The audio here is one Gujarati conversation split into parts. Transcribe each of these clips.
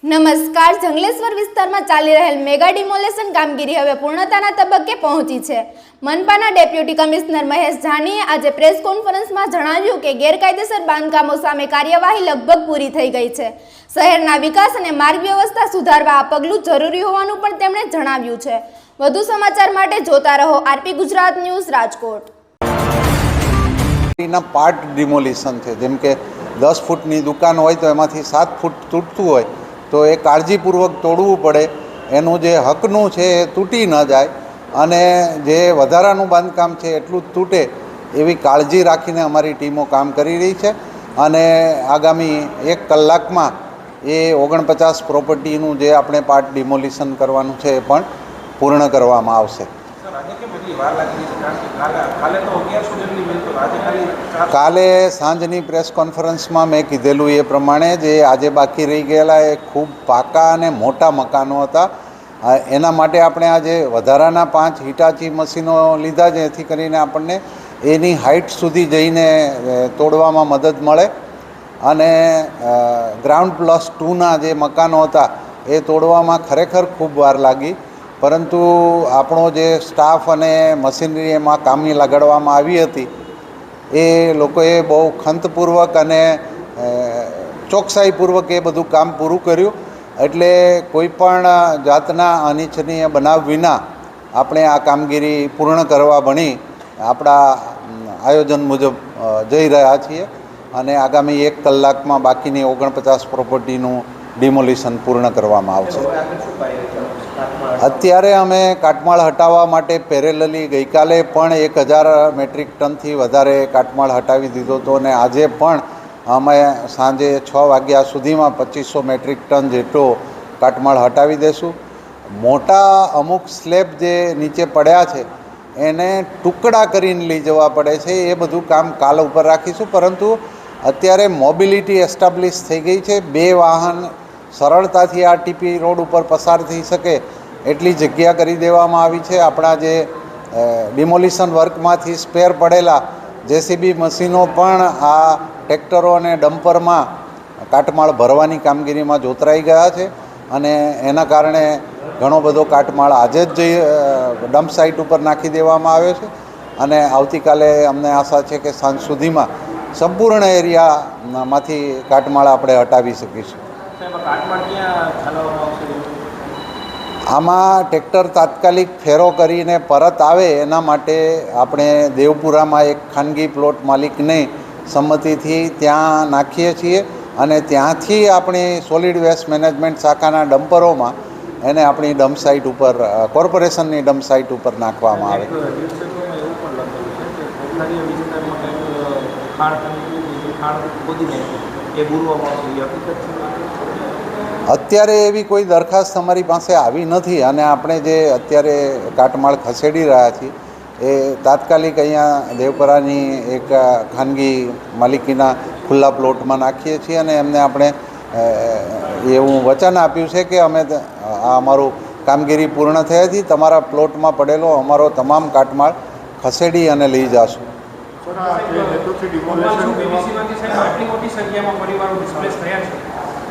નમસ્કાર. જંગલેશ્વર વિસ્તારમાં ચાલી રહેલ મેગા ડિમોલેશન કામગીરી હવે પૂર્ણતાના તબક્કે પહોંચી છે. મનપાના ડેપ્યુટી કમિશનર મહેશ જાનીએ આજે પ્રેસ કોન્ફરન્સમાં જણાવ્યું કે ગેરકાયદેસર બાંધકામો સામે કાર્યવાહી લગભગ પૂરી થઈ ગઈ છે. શહેરના વિકાસ અને માર્ગ વ્યવસ્થા સુધારવા આ પગલું જરૂરી હોવાનું પણ તેમણે જણાવ્યું છે. વધુ સમાચાર માટે જોતા રહો RP Gujarat news, Rajkot. Part demolition છે, જેમ કે 10 ફૂટની દુકાન હોય તો એમાંથી 7 ફૂટ તૂટતું હોય તો એ કાળજીપૂર્વક તોડવું પડે. એનું જે હકનું છે એ તૂટી ન જાય અને જે વધારાનું બાંધકામ છે એટલું જ તૂટે એવી કાળજી રાખીને અમારી ટીમો કામ કરી રહી છે. અને આગામી 1 કલાકમાં એ 49 પ્રોપર્ટીનું જે આપણે પાર્ટ ડિમોલિશન કરવાનું છે એ પણ પૂર્ણ કરવામાં આવશે. કાલે સાંજની પ્રેસ કોન્ફરન્સમાં મેં કીધેલું એ પ્રમાણે જે આજે બાકી રહી ગયેલા એ ખૂબ પાકા અને મોટા મકાનો હતા. એના માટે આપણે આજે વધારાના 5 હિટાચી મશીનો લીધા, જેથી કરીને આપણને એની હાઇટ સુધી જઈને તોડવામાં મદદ મળે. અને ગ્રાઉન્ડ +2ના જે મકાનો હતા એ તોડવામાં ખરેખર ખૂબ વાર લાગી, પરંતુ આપણો જે સ્ટાફ અને મશીનરી એમાં કામી લગાડવામાં આવી હતી એ લોકોએ બહુ ખંતપૂર્વક અને ચોકસાઈપૂર્વક એ બધું કામ પૂરું કર્યું. એટલે કોઈ પણ જાતના અનિચ્છનીય બનાવ વિના આપણે આ કામગીરી પૂર્ણ કરવા ભણી આપણા આયોજન મુજબ જઈ રહ્યા છીએ અને આગામી 1 કલાકમાં બાકીની 49 પ્રોપર્ટીનું ડિમોલિશન પૂર્ણ કરવામાં આવશે. અત્યારે અમે કાટમાળ હટાવવા માટે પેરેલલી ગઈકાલે પણ 1000 મેટ્રિક ટનથી વધારે કાટમાળ હટાવી દીધો હતો અને આજે પણ અમે સાંજે 6 વાગ્યા સુધીમાં 2500 મેટ્રિક ટન જેટલો કાટમાળ હટાવી દઈશું. મોટા અમુક સ્લેબ જે નીચે પડ્યા છે એને ટુકડા કરીને લઈ જવા પડે છે, એ બધું કામ કાલ ઉપર રાખીશું. પરંતુ અત્યારે મોબિલિટી એસ્ટાબ્લિશ થઈ ગઈ છે. 2 વાહન સરળતાથી આ ટીપી રોડ ઉપર પસાર થઈ શકે એટલી જગ્યા કરી દેવામાં આવી છે. આપણા જે ડિમોલિશન વર્કમાંથી સ્પેર પડેલા જેસીબી મશીનો પણ આ ટ્રેક્ટરો અને ડમ્પરમાં કાટમાળ ભરવાની કામગીરીમાં જોતરાઈ ગયા છે અને એના કારણે ઘણો બધો કાટમાળ આજે જ ડમ્પ સાઇટ ઉપર નાખી દેવામાં આવ્યો છે અને આવતીકાલે અમને આશા છે કે સાંજ સુધીમાં સંપૂર્ણ એરિયામાંથી કાટમાળ આપણે હટાવી શકીશું. આમાં ટ્રેક્ટર તાત્કાલિક ફેરો કરીને પરત આવે એના માટે આપણે દેવપુરામાં એક ખાનગી પ્લોટ માલિકને સંમતિથી ત્યાં નાખીએ છીએ અને ત્યાંથી આપણી સોલિડ વેસ્ટ મેનેજમેન્ટ શાખાના ડમ્પરોમાં એને આપણી ડમ્પ સાઇટ ઉપર કોર્પોરેશનની ડમ્પ સાઇટ ઉપર નાખવામાં આવે. અત્યારે એવી કોઈ દરખાસ્ત અમારી પાસે આવી નથી અને આપણે જે અત્યારે કાટમાળ ખસેડી રહ્યા છીએ એ તાત્કાલિક અહીંયા દેવપરાની એક ખાનગી માલિકીના ખુલ્લા પ્લોટમાં નાખીએ છીએ અને એમને આપણે એવું વચન આપ્યું છે કે અમે આ અમારું કામગીરી પૂર્ણ થયાથી તમારા પ્લોટમાં પડેલો અમારો તમામ કાટમાળ ખસેડી અને લઈ જશું.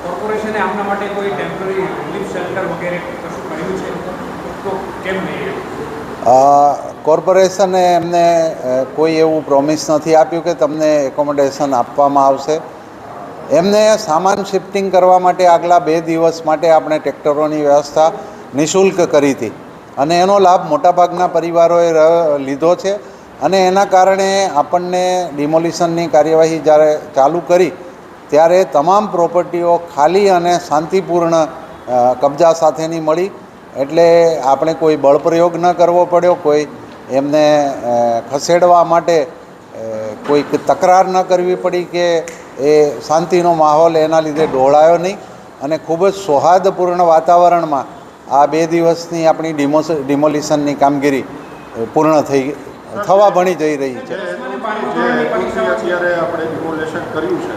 કોર્પોરેશને આમના માટે કોઈ ટેમ્પરરી રિલીફ શેલ્ટર વગેરે કશું કર્યું છે તો કેમ નહીં? કોર્પોરેશને એમને કોઈ એવું પ્રોમિસ નથી આપ્યું કે તમને એકોમોડેશન આપવામાં આવશે. એમને સામાન શિફ્ટિંગ કરવા માટે આગલા 2 દિવસ માટે આપણે ટ્રેક્ટરોની વ્યવસ્થા નિઃશુલ્ક કરી હતી અને એનો લાભ મોટાભાગના પરિવારોએ લીધો છે અને એના કારણે આપણને ડિમોલિશનની કાર્યવાહી જ્યારે ચાલુ કરી ત્યારે તમામ પ્રોપર્ટીઓ ખાલી અને શાંતિપૂર્ણ કબજા સાથેની મળી. એટલે આપણે કોઈ બળપ્રયોગ ન કરવો પડ્યો, કોઈ એમને ખસેડવા માટે કોઈ તકરાર ન કરવી પડી કે એ શાંતિનો માહોલ એના લીધે ડહોળાયો નહીં અને ખૂબ જ સૌહાર્દપૂર્ણ વાતાવરણમાં આ 2 દિવસની આપણી ડિમોલિશનની કામગીરી પૂર્ણ થવા ભણી જઈ રહી છે. અત્યારે આપણે ડિમોલેશન કર્યું છે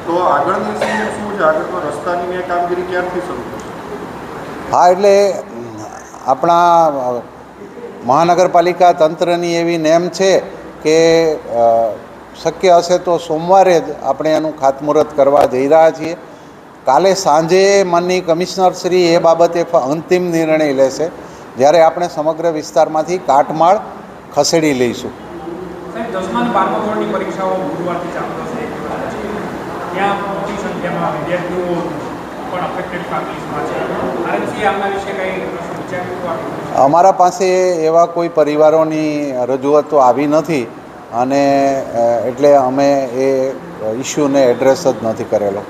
તો આગળની શું છે? આગળ રસ્તાની કામગીરી ક્યારથી શરૂ થશે? હા, એટલે આપણા મહાનગરપાલિકા તંત્રની એવી નેમ છે કે શક્ય હશે તો સોમવારે જ આપણે એનું ખાતમુહૂર્ત કરવા જઈ રહ્યા છીએ. કાલે સાંજે માનની કમિશનર શ્રી એ બાબતે અંતિમ નિર્ણય લેશે, જ્યારે આપણે સમગ્ર વિસ્તારમાંથી કાટમાળ ખસેડી લઈશું. સાહેબ, 10મા અને 12મા ધોરણની પરીક્ષાઓ ગુરુવારથી ચાલુ થશે. ત્યાં મોટી સંખ્યામાં વિદ્યાર્થીઓ પણ અફેક્ટેડ ફેમિલીઝમાં છે. આરએમસીએ આમના વિશે કંઈ વિચાર્યું? અમારા પાસે એવા કોઈ પરિવારોની રજૂઆતો આવી નથી અને એટલે અમે એ ઇસ્યુને એડ્રેસ જ નથી કરેલો.